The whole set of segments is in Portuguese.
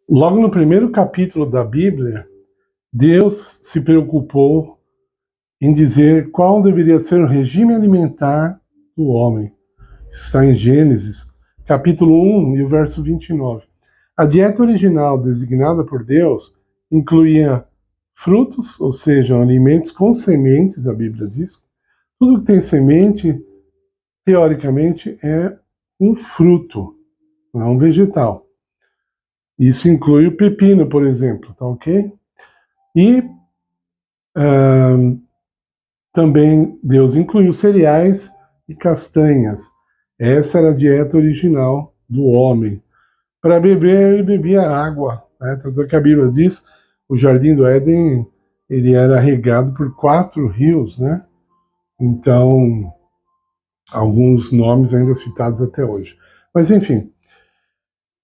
Logo no primeiro capítulo da Bíblia, Deus se preocupou em dizer qual deveria ser o regime alimentar do homem. Isso está em Gênesis, capítulo 1 e o verso 29. A dieta original designada por Deus incluía frutos, ou seja, alimentos com sementes, a Bíblia diz. Tudo que tem semente, teoricamente, é um fruto, não é um vegetal. Isso inclui o pepino, por exemplo, tá ok? E também Deus incluiu cereais e castanhas. Essa era a dieta original do homem. Para beber, ele bebia água, né? Tanto que a Bíblia diz, o Jardim do Éden, ele era regado por 4 rios, né? Então, alguns nomes ainda citados até hoje. Mas, enfim,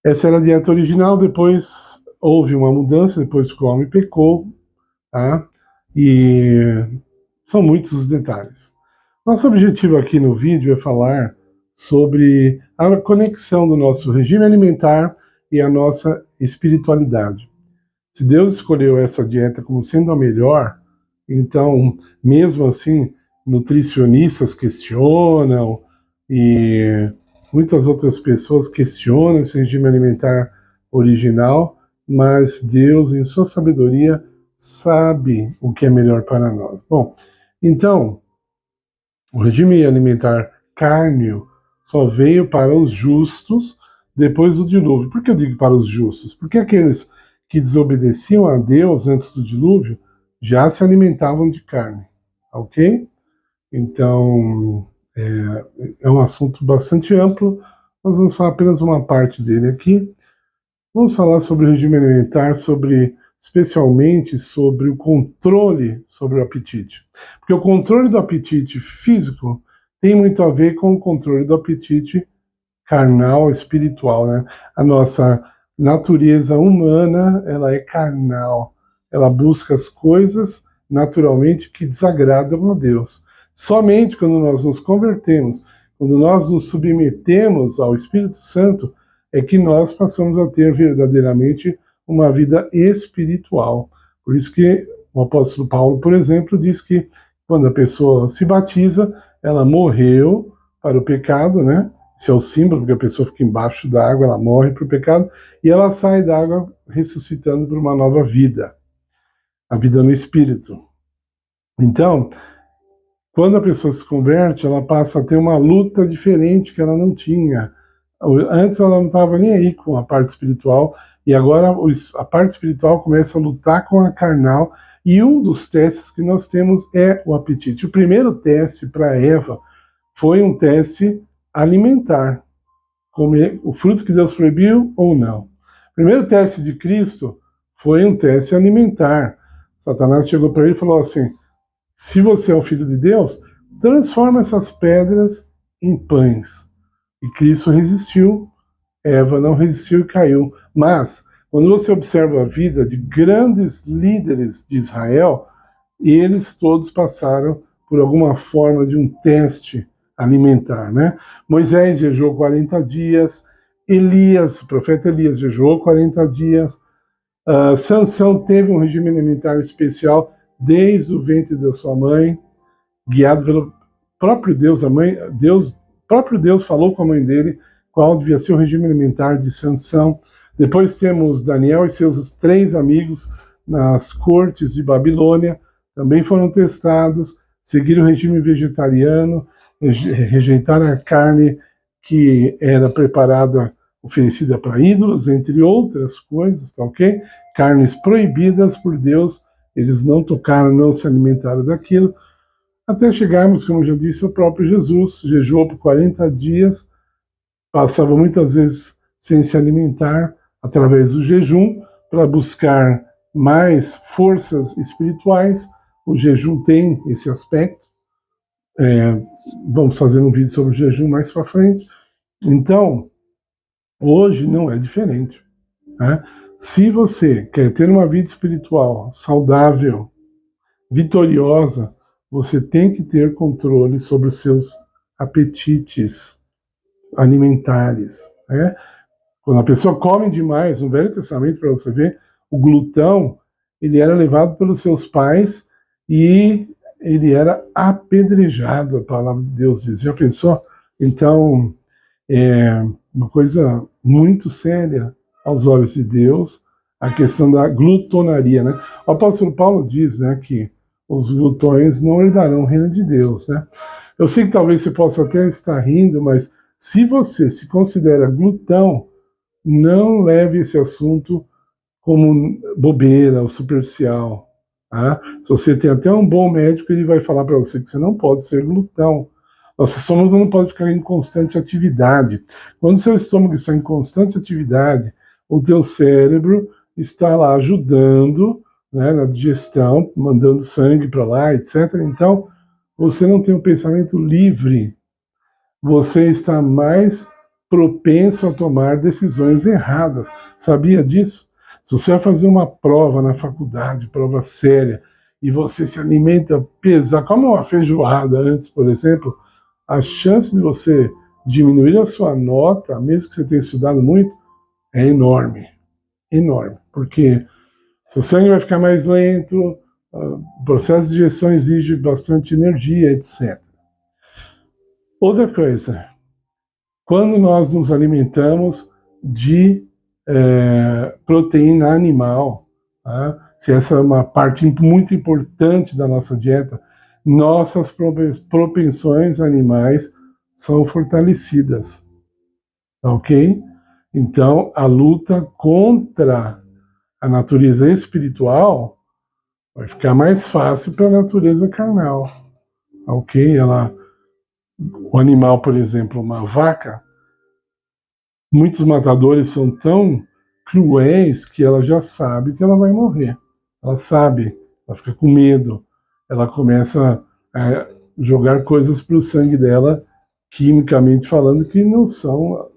essa era a dieta original, depois houve uma mudança, depois que o homem pecou, tá? E são muitos os detalhes. Nosso objetivo aqui no vídeo é falar sobre a conexão do nosso regime alimentar e a nossa espiritualidade. Se Deus escolheu essa dieta como sendo a melhor, então, mesmo assim, nutricionistas questionam e muitas outras pessoas questionam esse regime alimentar original, mas Deus, em sua sabedoria, sabe o que é melhor para nós. Bom, então, o regime alimentar cárneo só veio para os justos depois do dilúvio. Por que eu digo para os justos? Porque aqueles que desobedeciam a Deus antes do dilúvio já se alimentavam de carne, ok? Então, é um assunto bastante amplo, nós vamos falar apenas uma parte dele aqui. Vamos falar sobre o regime alimentar, especialmente sobre o controle sobre o apetite. Porque o controle do apetite físico tem muito a ver com o controle do apetite carnal, espiritual, né? A nossa natureza humana, ela é carnal. Ela busca as coisas naturalmente que desagradam a Deus. Somente quando nós nos convertemos, quando nós nos submetemos ao Espírito Santo, é que nós passamos a ter verdadeiramente uma vida espiritual. Por isso que o apóstolo Paulo, por exemplo, diz que quando a pessoa se batiza, ela morreu para o pecado, né? Esse é o símbolo, porque a pessoa fica embaixo da água, ela morre para o pecado, e ela sai da água ressuscitando para uma nova vida, a vida no Espírito. Então, quando a pessoa se converte, ela passa a ter uma luta diferente que ela não tinha. Antes ela não estava nem aí com a parte espiritual, e agora a parte espiritual começa a lutar com a carnal, e um dos testes que nós temos é o apetite. O primeiro teste para Eva foi um teste alimentar, comer o fruto que Deus proibiu ou não. O primeiro teste de Cristo foi um teste alimentar. Satanás chegou para ele e falou assim: se você é o Filho de Deus, transforma essas pedras em pães. E Cristo resistiu, Eva não resistiu e caiu. Mas, quando você observa a vida de grandes líderes de Israel, eles todos passaram por alguma forma de um teste alimentar, né? Moisés jejuou 40 dias, Elias, o profeta Elias jejuou 40 dias, Sansão teve um regime alimentar especial desde o ventre da sua mãe, guiado pelo próprio Deus, próprio Deus falou com a mãe dele qual devia ser o regime alimentar de Sansão. Depois temos Daniel e seus 3 amigos nas cortes de Babilônia, também foram testados, seguiram o regime vegetariano, rejeitaram a carne que era preparada, oferecida para ídolos, entre outras coisas, tá ok? Carnes proibidas por Deus, eles não tocaram, não se alimentaram daquilo, até chegarmos, como já disse, o próprio Jesus, jejuou por 40 dias, passava muitas vezes sem se alimentar, através do jejum, para buscar mais forças espirituais. O jejum tem esse aspecto. Vamos fazer um vídeo sobre o jejum mais para frente. Então, hoje não é diferente, né? Se você quer ter uma vida espiritual saudável, vitoriosa, você tem que ter controle sobre os seus apetites alimentares, né? Quando a pessoa come demais, no Velho Testamento, para você ver, o glutão, ele era levado pelos seus pais e ele era apedrejado, a palavra de Deus diz. Já pensou? Então, é uma coisa muito séria aos olhos de Deus, a questão da glutonaria, né? O apóstolo Paulo diz, né, que os glutões não herdarão o reino de Deus, né? Eu sei que talvez você possa até estar rindo, mas se você se considera glutão, não leve esse assunto como bobeira ou superficial. Tá? Se você tem até um bom médico, ele vai falar para você que você não pode ser glutão. Nosso estômago não pode ficar em constante atividade. Quando o seu estômago está em constante atividade, o teu cérebro está lá ajudando, né, na digestão, mandando sangue para lá, etc. Então, você não tem um pensamento livre. Você está mais propenso a tomar decisões erradas. Sabia disso? Se você vai fazer uma prova na faculdade, prova séria, e você se alimenta pesado, como uma feijoada antes, por exemplo, a chance de você diminuir a sua nota, mesmo que você tenha estudado muito, é enorme. Enorme. Porque seu sangue vai ficar mais lento, o processo de digestão exige bastante energia, etc. Outra coisa, quando nós nos alimentamos de proteína animal, tá? Se essa é uma parte muito importante da nossa dieta, nossas propensões animais são fortalecidas, tá ok? Então, a luta contra a natureza espiritual vai ficar mais fácil para a natureza carnal, tá ok? O animal, por exemplo, uma vaca, muitos matadores são tão cruéis que ela já sabe que ela vai morrer. Ela sabe, ela fica com medo, ela começa a jogar coisas para o sangue dela, quimicamente falando, que não são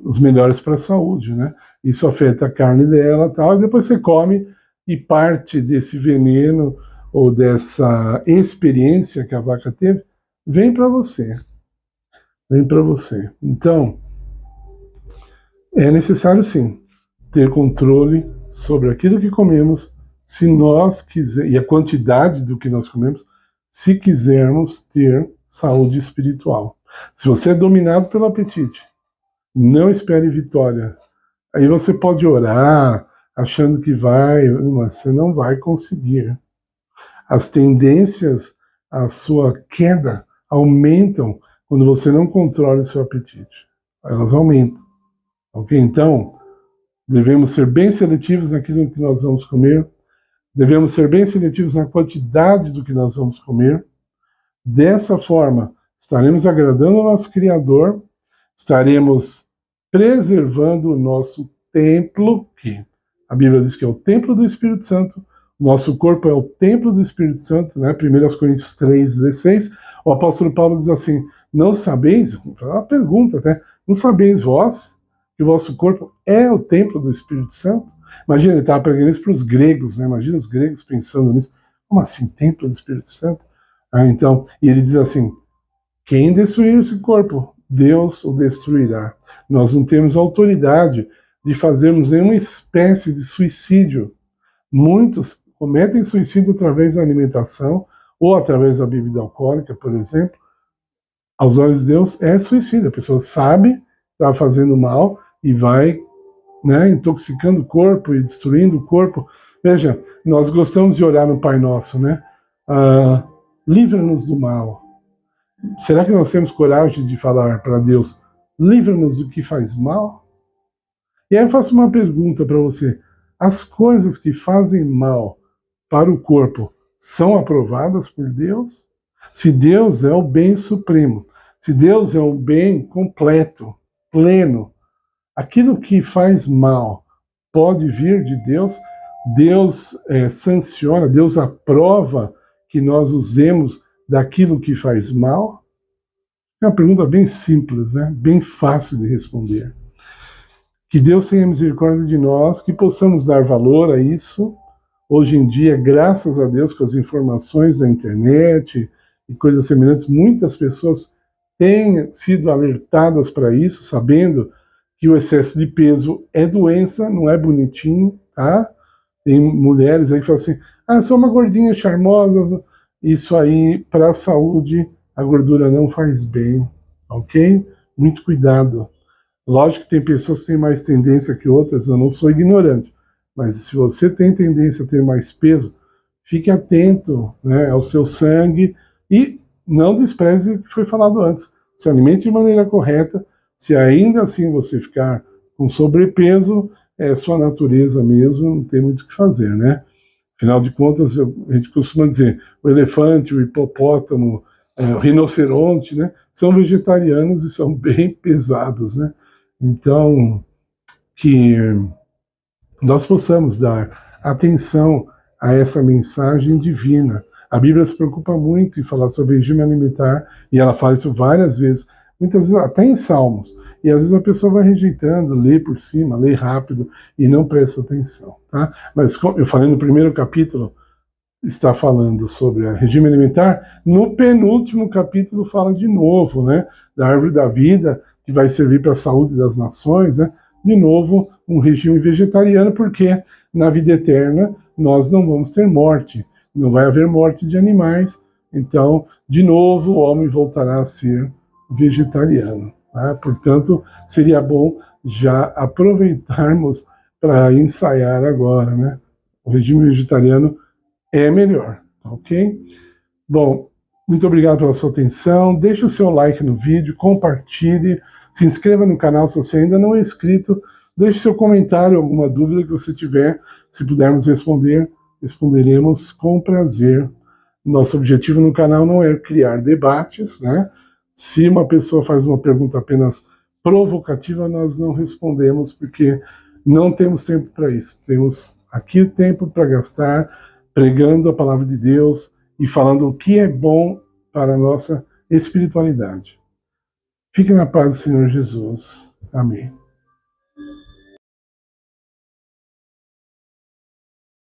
os melhores para a saúde, né? Isso afeta a carne dela, tal, e depois você come e parte desse veneno ou dessa experiência que a vaca teve vem para você. Vem para você. Então, é necessário, sim, ter controle sobre aquilo que comemos, se nós quisermos, e a quantidade do que nós comemos, se quisermos ter saúde espiritual. Se você é dominado pelo apetite, não espere vitória. Aí você pode orar, achando que vai, mas você não vai conseguir. As tendências à sua queda aumentam quando você não controla o seu apetite. Elas aumentam. Ok? Então, devemos ser bem seletivos naquilo que nós vamos comer, devemos ser bem seletivos na quantidade do que nós vamos comer. Dessa forma, estaremos agradando ao nosso Criador, estaremos preservando o nosso templo, que a Bíblia diz que é o templo do Espírito Santo, nosso corpo é o templo do Espírito Santo, né? 1 Coríntios 3,16, o apóstolo Paulo diz assim, não sabeis, é uma pergunta até, não sabeis vós que o vosso corpo é o templo do Espírito Santo? Imagina, ele estava pregando isso para os gregos, né? Imagina os gregos pensando nisso, como assim, templo do Espírito Santo? Então, e ele diz assim, quem destruir esse corpo, Deus o destruirá. Nós não temos autoridade de fazermos nenhuma espécie de suicídio. Muitos cometem suicídio através da alimentação ou através da bebida alcoólica, por exemplo. Aos olhos de Deus é suicídio. A pessoa sabe que está fazendo mal e vai, né, intoxicando o corpo e destruindo o corpo. Veja, nós gostamos de orar no Pai Nosso, né? Livra-nos do mal. Será que nós temos coragem de falar para Deus, livra-nos do que faz mal? E aí eu faço uma pergunta para você. As coisas que fazem mal para o corpo são aprovadas por Deus? Se Deus é o bem supremo, se Deus é o bem completo, pleno, aquilo que faz mal pode vir de Deus? Deus sanciona, Deus aprova que nós usemos daquilo que faz mal? É uma pergunta bem simples, né? Bem fácil de responder. Que Deus tenha misericórdia de nós, que possamos dar valor a isso. Hoje em dia, graças a Deus, com as informações da internet e coisas semelhantes, muitas pessoas têm sido alertadas para isso, sabendo que o excesso de peso é doença, não é bonitinho, tá? Tem mulheres aí que falam assim, ah, sou uma gordinha charmosa. Isso aí, para a saúde, a gordura não faz bem, ok? Muito cuidado. Lógico que tem pessoas que têm mais tendência que outras, eu não sou ignorante, mas se você tem tendência a ter mais peso, fique atento, né, ao seu sangue e não despreze o que foi falado antes. Se alimente de maneira correta. Se ainda assim você ficar com sobrepeso, é sua natureza mesmo, não tem muito o que fazer, né? Afinal de contas, a gente costuma dizer, o elefante, o hipopótamo, o rinoceronte, né, são vegetarianos e são bem pesados, né? Então, que nós possamos dar atenção a essa mensagem divina. A Bíblia se preocupa muito em falar sobre regime alimentar, e ela fala isso várias vezes, muitas vezes até em Salmos. E às vezes a pessoa vai rejeitando, lê por cima, lê rápido e não presta atenção, tá? Mas eu falei no primeiro capítulo, está falando sobre regime alimentar, no penúltimo capítulo fala de novo, né, da árvore da vida, que vai servir para a saúde das nações, né? De novo, um regime vegetariano, porque na vida eterna nós não vamos ter morte, não vai haver morte de animais, então, de novo, o homem voltará a ser vegetariano. Né? Portanto, seria bom já aproveitarmos para ensaiar agora, né? O regime vegetariano é melhor, ok? Bom, muito obrigado pela sua atenção, deixe o seu like no vídeo, compartilhe, se inscreva no canal se você ainda não é inscrito, deixe seu comentário, alguma dúvida que você tiver, se pudermos responder, responderemos com prazer. Nosso objetivo no canal não é criar debates, né? Se uma pessoa faz uma pergunta apenas provocativa, nós não respondemos, porque não temos tempo para isso. Temos aqui tempo para gastar pregando a palavra de Deus e falando o que é bom para a nossa espiritualidade. Fique na paz do Senhor Jesus. Amém.